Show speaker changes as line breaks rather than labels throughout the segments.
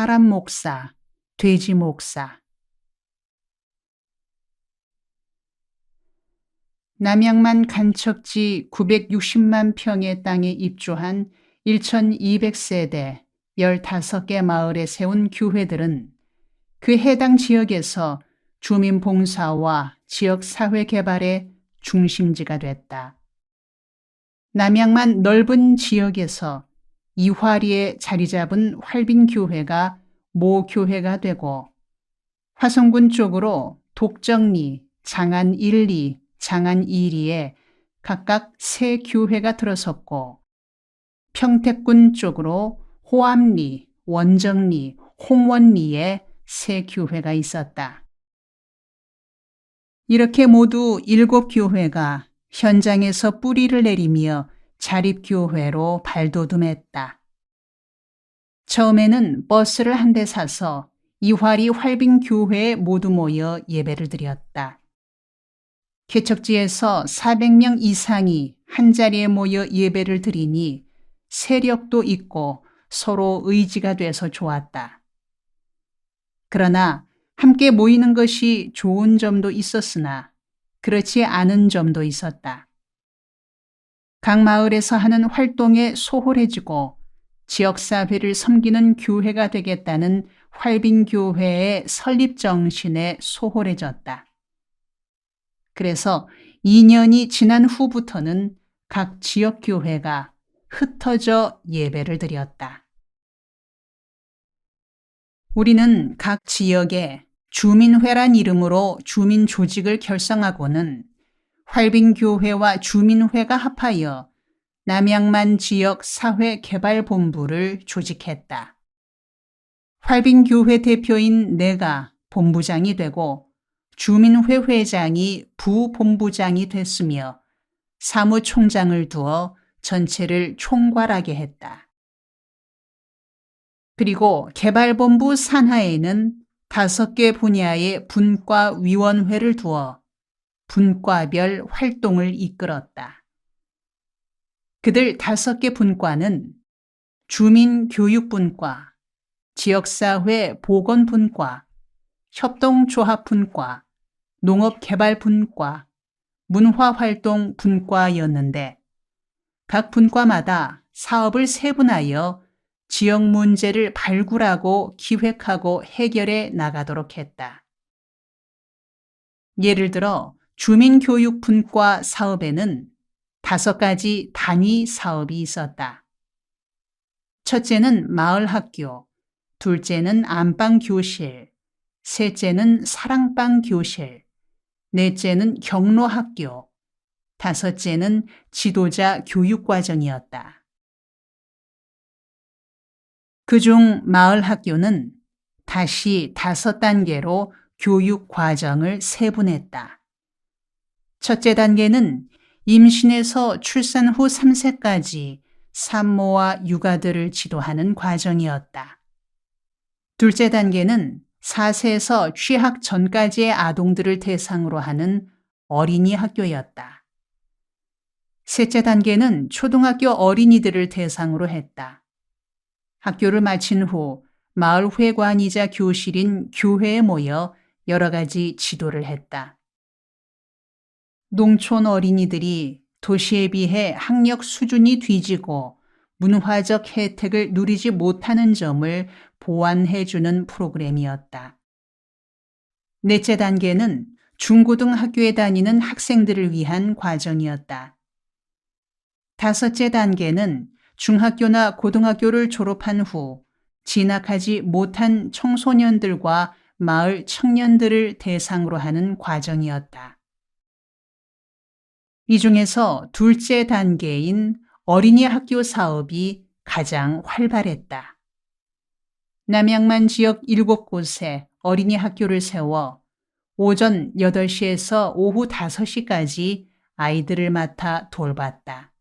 사람 목사, 돼지 목사. 남양만 간척지 960만 평의 땅에 입주한 1200세대 15개 마을에 세운 교회들은 그 해당 지역에서 주민 봉사와 지역 사회 개발의 중심지가 됐다. 남양만 넓은 지역에서 이화리에 자리 잡은 활빈교회가 모교회가 되고 화성군 쪽으로 독정리, 장안 1리, 장안 2리에 각각 세 교회가 들어섰고 평택군 쪽으로 호암리, 원정리, 홍원리에 세 교회가 있었다. 이렇게 모두 7교회가 현장에서 뿌리를 내리며 자립교회로 발돋움했다. 처음에는 버스를 한 대 사서 이화리 활빈교회에 모두 모여 예배를 드렸다. 개척지에서 400명 이상이 한자리에 모여 예배를 드리니 세력도 있고 서로 의지가 돼서 좋았다. 그러나 함께 모이는 것이 좋은 점도 있었으나 그렇지 않은 점도 있었다. 각 마을에서 하는 활동에 소홀해지고 지역사회를 섬기는 교회가 되겠다는 활빈교회의 설립 정신에 소홀해졌다. 그래서 2년이 지난 후부터는 각 지역교회가 흩어져 예배를 드렸다. 우리는 각 지역에 주민회란 이름으로 주민 조직을 결성하고는 활빈교회와 주민회가 합하여 남양만 지역 사회개발본부를 조직했다. 활빈교회 대표인 내가 본부장이 되고 주민회 회장이 부본부장이 됐으며 사무총장을 두어 전체를 총괄하게 했다. 그리고 개발본부 산하에는 5개 분야의 분과위원회를 두어 분과별 활동을 이끌었다. 그들 5개 분과는 주민교육분과, 지역사회 보건분과, 협동조합분과, 농업개발분과, 문화활동분과였는데 각 분과마다 사업을 세분하여 지역 문제를 발굴하고 기획하고 해결해 나가도록 했다. 예를 들어 주민교육분과 사업에는 5가지 단위 사업이 있었다. 첫째는 마을학교, 둘째는 안방교실, 셋째는 사랑방교실, 넷째는 경로학교, 5째는 지도자 교육과정이었다. 그중 마을학교는 다시 5단계로 교육과정을 세분했다. 첫째 단계는 임신에서 출산 후 3세까지 산모와 육아들을 지도하는 과정이었다. 둘째 단계는 4세에서 취학 전까지의 아동들을 대상으로 하는 어린이 학교였다. 셋째 단계는 초등학교 어린이들을 대상으로 했다. 학교를 마친 후 마을 회관이자 교실인 교회에 모여 여러 가지 지도를 했다. 농촌 어린이들이 도시에 비해 학력 수준이 뒤지고 문화적 혜택을 누리지 못하는 점을 보완해주는 프로그램이었다. 넷째 단계는 중고등학교에 다니는 학생들을 위한 과정이었다. 5째 단계는 중학교나 고등학교를 졸업한 후 진학하지 못한 청소년들과 마을 청년들을 대상으로 하는 과정이었다. 이 중에서 둘째 단계인 어린이 학교 사업이 가장 활발했다. 남양만 지역 7곳에 어린이 학교를 세워 오전 8시에서 오후 5시까지 아이들을 맡아 돌봤다.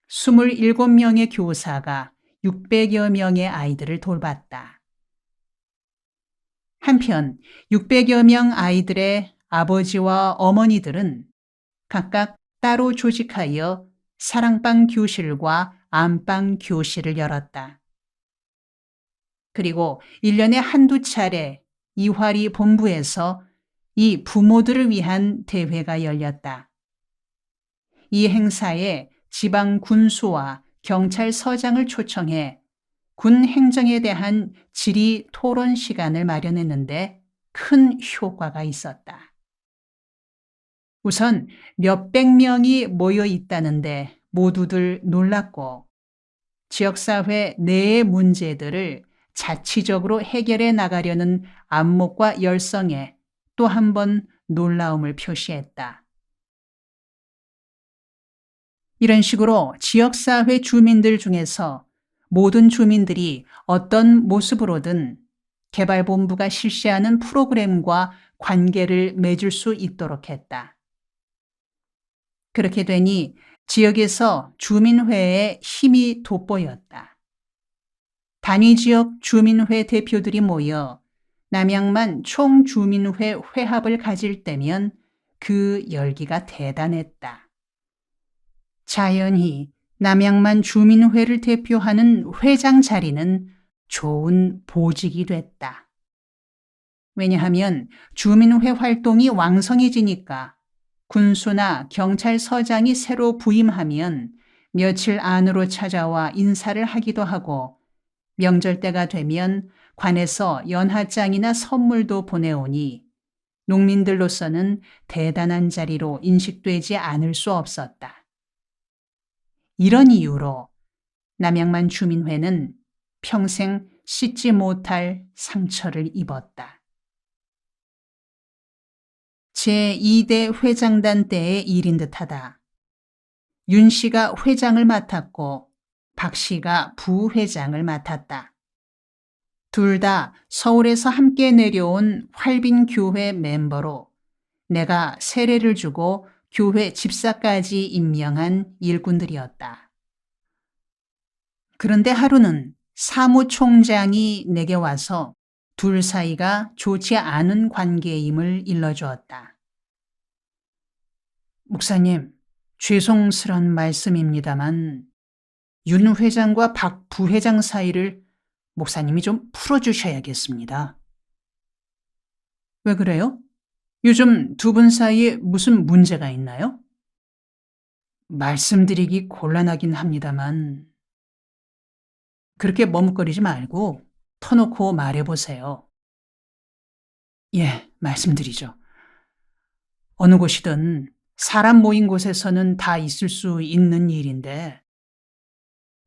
27명의 교사가 600여 명의 아이들을 돌봤다. 한편 600여 명 아이들의 아버지와 어머니들은 각각 따로 조직하여 사랑방 교실과 안방 교실을 열었다. 그리고 1년에 한두 차례 이화리 본부에서 이 부모들을 위한 대회가 열렸다. 이 행사에 지방 군수와 경찰서장을 초청해 군 행정에 대한 질의 토론 시간을 마련했는데 큰 효과가 있었다. 우선 몇백 명이 모여 있다는데 모두들 놀랐고 지역사회 내의 문제들을 자치적으로 해결해 나가려는 안목과 열성에 또 한 번 놀라움을 표시했다. 이런 식으로 지역사회 주민들 중에서 모든 주민들이 어떤 모습으로든 개발본부가 실시하는 프로그램과 관계를 맺을 수 있도록 했다. 그렇게 되니 지역에서 주민회에 힘이 돋보였다. 단위지역 주민회 대표들이 모여 남양만 총주민회 회합을 가질 때면 그 열기가 대단했다. 자연히 남양만 주민회를 대표하는 회장 자리는 좋은 보직이 됐다. 왜냐하면 주민회 활동이 왕성해지니까 군수나 경찰서장이 새로 부임하면 며칠 안으로 찾아와 인사를 하기도 하고 명절 때가 되면 관에서 연하장이나 선물도 보내오니 농민들로서는 대단한 자리로 인식되지 않을 수 없었다. 이런 이유로 남양만 주민회는 평생 씻지 못할 상처를 입었다. 제2대 회장단 때의 일인 듯하다. 윤 씨가 회장을 맡았고 박 씨가 부회장을 맡았다. 둘 다 서울에서 함께 내려온 활빈교회 멤버로 내가 세례를 주고 교회 집사까지 임명한 일꾼들이었다. 그런데 하루는 사무총장이 내게 와서 둘 사이가 좋지 않은 관계임을 일러주었다. 목사님, 죄송스런 말씀입니다만 윤 회장과 박 부회장 사이를 목사님이 좀 풀어주셔야겠습니다. 왜 그래요? 요즘 두 분 사이에 무슨 문제가 있나요? 말씀드리기 곤란하긴 합니다만 그렇게 머뭇거리지 말고 터놓고 말해보세요. 예, 말씀드리죠. 어느 곳이든 사람 모인 곳에서는 다 있을 수 있는 일인데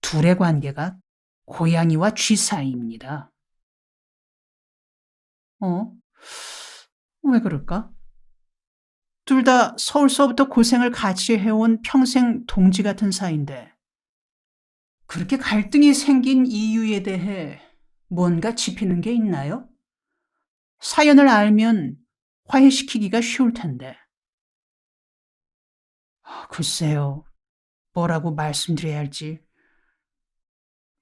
둘의 관계가 고양이와 쥐 사이입니다. 왜 그럴까? 둘 다 서울서부터 고생을 같이 해온 평생 동지 같은 사이인데 그렇게 갈등이 생긴 이유에 대해 뭔가 짚이는 게 있나요? 사연을 알면 화해시키기가 쉬울 텐데. 글쎄요. 뭐라고 말씀드려야 할지.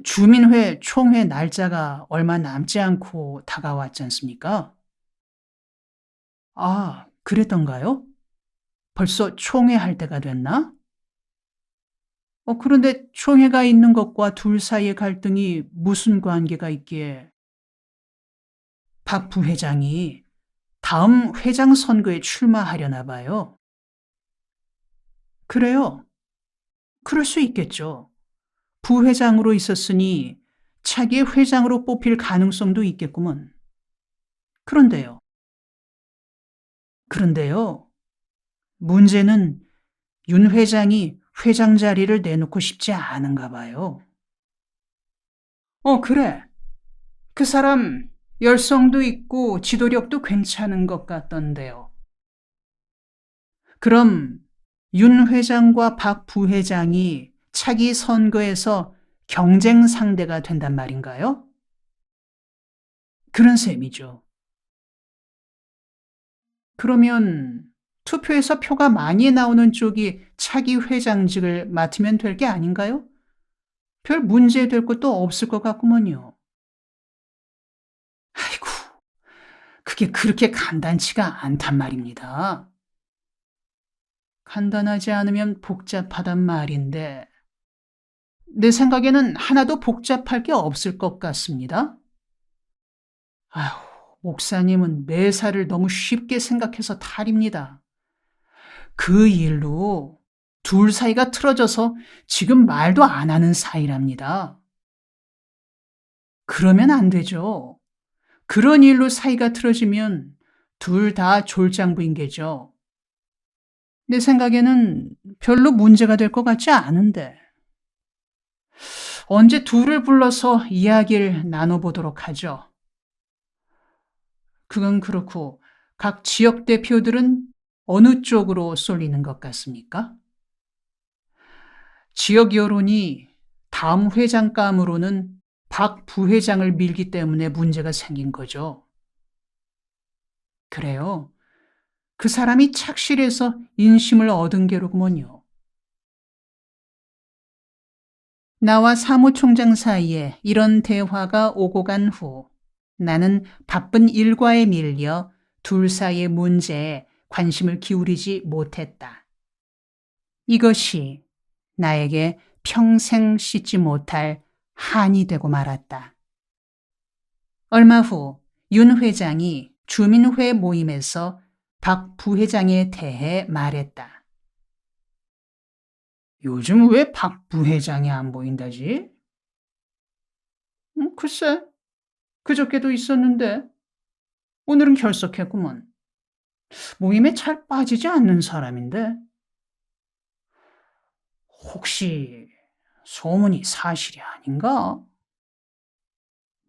주민회 총회 날짜가 얼마 남지 않고 다가왔지 않습니까? 아, 그랬던가요? 벌써 총회할 때가 됐나? 그런데 총회가 있는 것과 둘 사이의 갈등이 무슨 관계가 있기에 박 부회장이 다음 회장 선거에 출마하려나 봐요. 그래요. 그럴 수 있겠죠. 부회장으로 있었으니 차기 회장으로 뽑힐 가능성도 있겠구먼. 그런데요. 문제는 윤 회장이 회장 자리를 내놓고 싶지 않은가 봐요. 그래. 그 사람 열성도 있고 지도력도 괜찮은 것 같던데요. 그럼 윤 회장과 박 부회장이 차기 선거에서 경쟁 상대가 된단 말인가요? 그런 셈이죠. 그러면 투표에서 표가 많이 나오는 쪽이 차기 회장직을 맡으면 될 게 아닌가요? 별 문제 될 것도 없을 것 같구먼요. 아이고, 그게 그렇게 간단치가 않단 말입니다. 간단하지 않으면 복잡하단 말인데 내 생각에는 하나도 복잡할 게 없을 것 같습니다. 아휴, 목사님은 매사를 너무 쉽게 생각해서 탈입니다. 그 일로 둘 사이가 틀어져서 지금 말도 안 하는 사이랍니다. 그러면 안 되죠. 그런 일로 사이가 틀어지면 둘 다 졸장부인 게죠. 내 생각에는 별로 문제가 될 것 같지 않은데. 언제 둘을 불러서 이야기를 나눠보도록 하죠. 그건 그렇고 각 지역 대표들은 어느 쪽으로 쏠리는 것 같습니까? 지역 여론이 다음 회장감으로는 박 부회장을 밀기 때문에 문제가 생긴 거죠. 그래요. 그 사람이 착실해서 인심을 얻은 게로구먼요. 나와 사무총장 사이에 이런 대화가 오고 간 후 나는 바쁜 일과에 밀려 둘 사이의 문제에 관심을 기울이지 못했다. 이것이 나에게 평생 씻지 못할 한이 되고 말았다. 얼마 후 윤 회장이 주민회 모임에서 박 부회장에 대해 말했다. 요즘 왜 박 부회장이 안 보인다지? 글쎄, 그저께도 있었는데 오늘은 결석했구먼. 모임에 잘 빠지지 않는 사람인데 혹시 소문이 사실이 아닌가?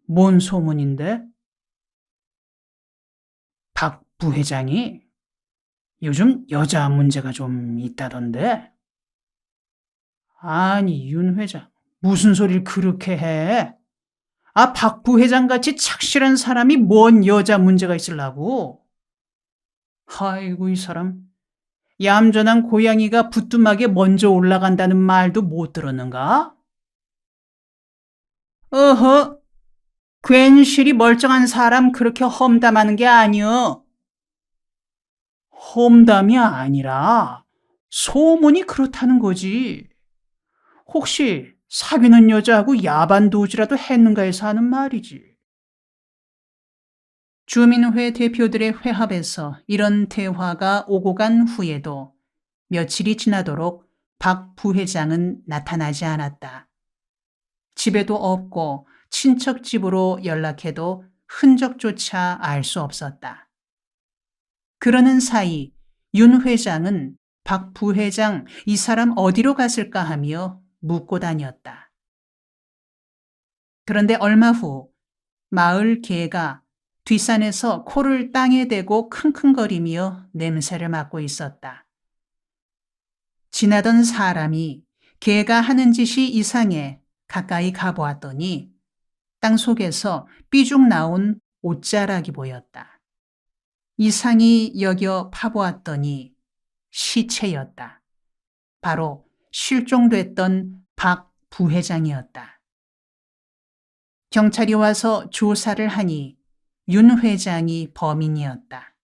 뭔 소문인데? 박 부회장이 요즘 여자 문제가 좀 있다던데? 아니, 윤 회장, 무슨 소리를 그렇게 해? 아, 박 부회장 같이 착실한 사람이 뭔 여자 문제가 있으려고? 아이고, 이 사람. 얌전한 고양이가 부뚜막에 먼저 올라간다는 말도 못 들었는가? 어허, 괜시리 멀쩡한 사람 그렇게 험담하는 게 아니여. 험담이 아니라 소문이 그렇다는 거지. 혹시 사귀는 여자하고 야반도주라도 했는가 해서 하는 말이지. 주민회 대표들의 회합에서 이런 대화가 오고 간 후에도 며칠이 지나도록 박 부회장은 나타나지 않았다. 집에도 없고 친척 집으로 연락해도 흔적조차 알 수 없었다. 그러는 사이 윤 회장은 박 부회장 이 사람 어디로 갔을까 하며 묻고 다녔다. 그런데 얼마 후 마을 개가 뒷산에서 코를 땅에 대고 킁킁거리며 냄새를 맡고 있었다. 지나던 사람이 개가 하는 짓이 이상해 가까이 가보았더니 땅 속에서 삐죽 나온 옷자락이 보였다. 이상히 여겨 파보았더니 시체였다. 바로 실종됐던 박 부회장이었다. 경찰이 와서 조사를 하니 윤 회장이 범인이었다.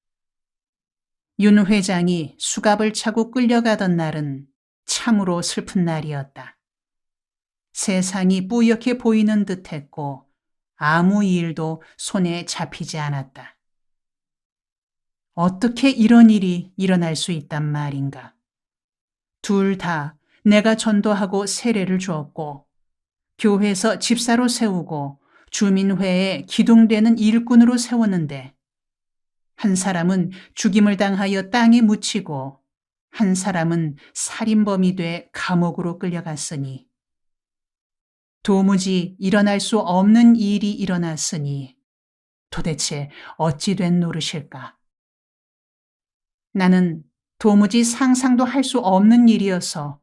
윤 회장이 수갑을 차고 끌려가던 날은 참으로 슬픈 날이었다. 세상이 뿌옇게 보이는 듯했고 아무 일도 손에 잡히지 않았다. 어떻게 이런 일이 일어날 수 있단 말인가. 둘 다 내가 전도하고 세례를 주었고 교회에서 집사로 세우고 주민회에 기둥되는 일꾼으로 세웠는데 한 사람은 죽임을 당하여 땅에 묻히고 한 사람은 살인범이 돼 감옥으로 끌려갔으니 도무지 일어날 수 없는 일이 일어났으니 도대체 어찌 된 노릇일까? 나는 도무지 상상도 할 수 없는 일이어서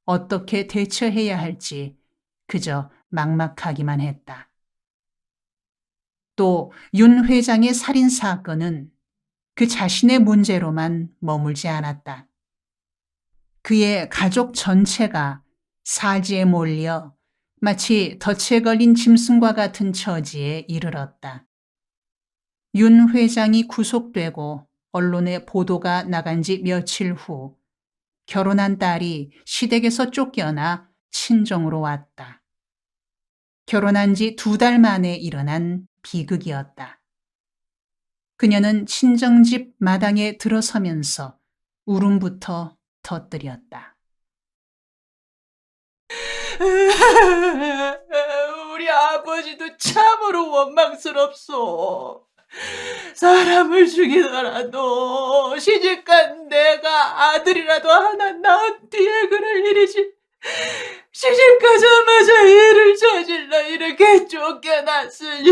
어떻게 대처해야 할지 그저 막막하기만 했다. 또 윤 회장의 살인 사건은 그 자신의 문제로만 머물지 않았다. 그의 가족 전체가 사지에 몰려 마치 덫에 걸린 짐승과 같은 처지에 이르렀다. 윤 회장이 구속되고 언론에 보도가 나간 지 며칠 후 결혼한 딸이 시댁에서 쫓겨나 친정으로 왔다. 결혼한 지 2달 만에 일어난 비극이었다. 그녀는 친정집 마당에 들어서면서 울음부터 터뜨렸다.
우리 아버지도 참으로 원망스럽소. 사람을 죽이더라도 시집간 내가 아들이라도 하나 낳은 뒤에 그럴 일이지. 시집가자마자 일을 저질러 이렇게 쫓겨났으니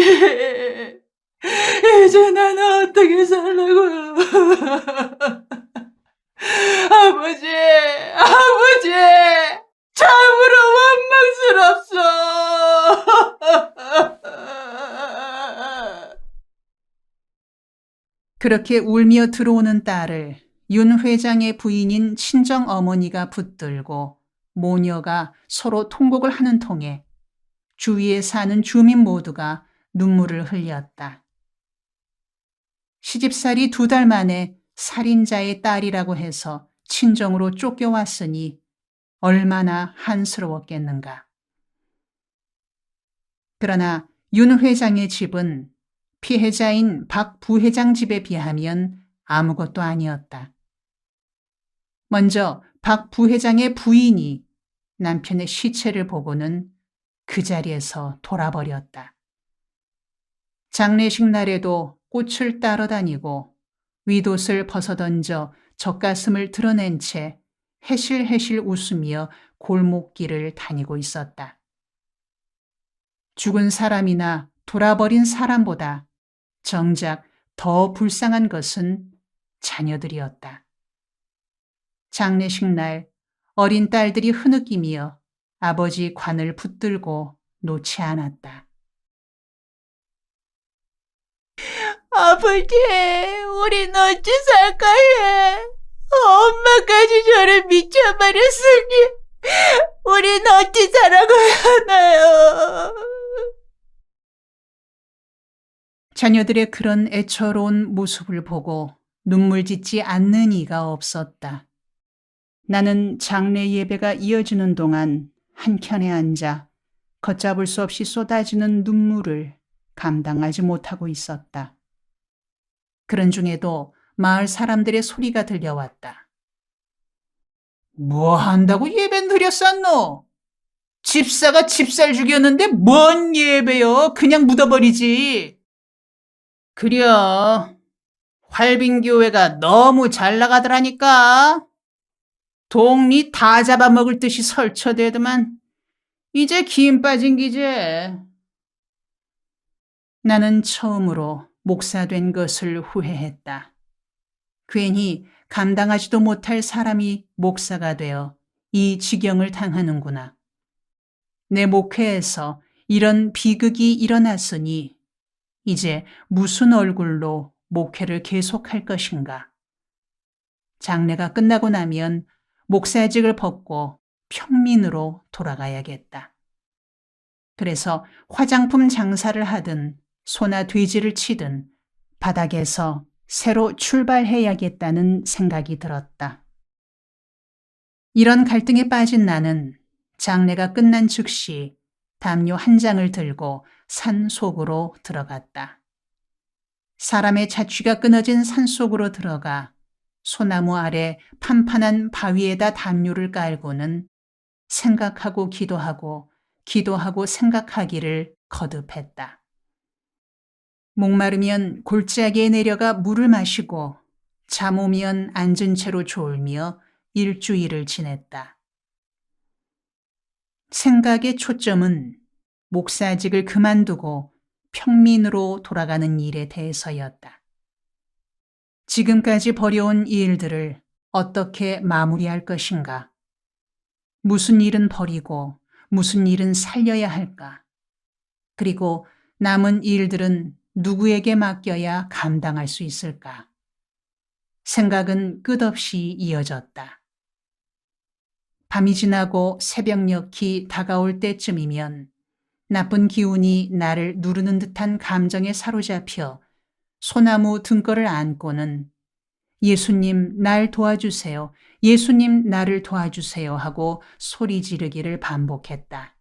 이제 나는 어떻게 살라고요. 아버지, 아버지, 참으로 원망스럽소.
그렇게 울며 들어오는 딸을 윤 회장의 부인인 친정 어머니가 붙들고 모녀가 서로 통곡을 하는 통에 주위에 사는 주민 모두가 눈물을 흘렸다. 시집살이 2달 만에 살인자의 딸이라고 해서 친정으로 쫓겨왔으니 얼마나 한스러웠겠는가. 그러나 윤 회장의 집은 피해자인 박 부회장 집에 비하면 아무것도 아니었다. 먼저 박 부회장의 부인이 남편의 시체를 보고는 그 자리에서 돌아버렸다. 장례식 날에도 꽃을 따러 다니고 윗옷을 벗어던져 젖가슴을 드러낸 채 해실해실 웃으며 골목길을 다니고 있었다. 죽은 사람이나 돌아버린 사람보다 정작 더 불쌍한 것은 자녀들이었다. 장례식 날 어린 딸들이 흐느끼며 아버지 관을 붙들고 놓지 않았다.
아버지, 우린 어찌 살까요? 엄마까지 저를 미쳐버렸으니 우린 어찌 살아가야 하나요?
자녀들의 그런 애처로운 모습을 보고 눈물 짓지 않는 이가 없었다. 나는 장례 예배가 이어지는 동안 한켠에 앉아 걷잡을 수 없이 쏟아지는 눈물을 감당하지 못하고 있었다. 그런 중에도 마을 사람들의 소리가 들려왔다. 뭐 한다고 예배는 드렸었노? 집사가 집살 죽였는데 뭔 예배요? 그냥 묻어버리지. 그려. 활빈교회가 너무 잘 나가더라니까. 동리 다 잡아먹을 듯이 설쳐대더만 이제 김 빠진 기제. 나는 처음으로 목사 된 것을 후회했다. 괜히 감당하지도 못할 사람이 목사가 되어 이 지경을 당하는구나. 내 목회에서 이런 비극이 일어났으니 이제 무슨 얼굴로 목회를 계속할 것인가. 장례가 끝나고 나면 목사직을 벗고 평민으로 돌아가야겠다. 그래서 화장품 장사를 하든 소나 돼지를 치든 바닥에서 새로 출발해야겠다는 생각이 들었다. 이런 갈등에 빠진 나는 장례가 끝난 즉시 담요 한 장을 들고 산 속으로 들어갔다. 사람의 자취가 끊어진 산 속으로 들어가 소나무 아래 판판한 바위에다 담요를 깔고는 생각하고 기도하고 기도하고 생각하기를 거듭했다. 목마르면 골짜기에 내려가 물을 마시고 잠 오면 앉은 채로 졸며 일주일을 지냈다. 생각의 초점은 목사직을 그만두고 평민으로 돌아가는 일에 대해서였다. 지금까지 벌여온 일들을 어떻게 마무리할 것인가? 무슨 일은 버리고 무슨 일은 살려야 할까? 그리고 남은 일들은 누구에게 맡겨야 감당할 수 있을까? 생각은 끝없이 이어졌다. 밤이 지나고 새벽녘이 다가올 때쯤이면 나쁜 기운이 나를 누르는 듯한 감정에 사로잡혀 소나무 등걸을 안고는 예수님 날 도와주세요. 예수님 나를 도와주세요 하고 소리 지르기를 반복했다.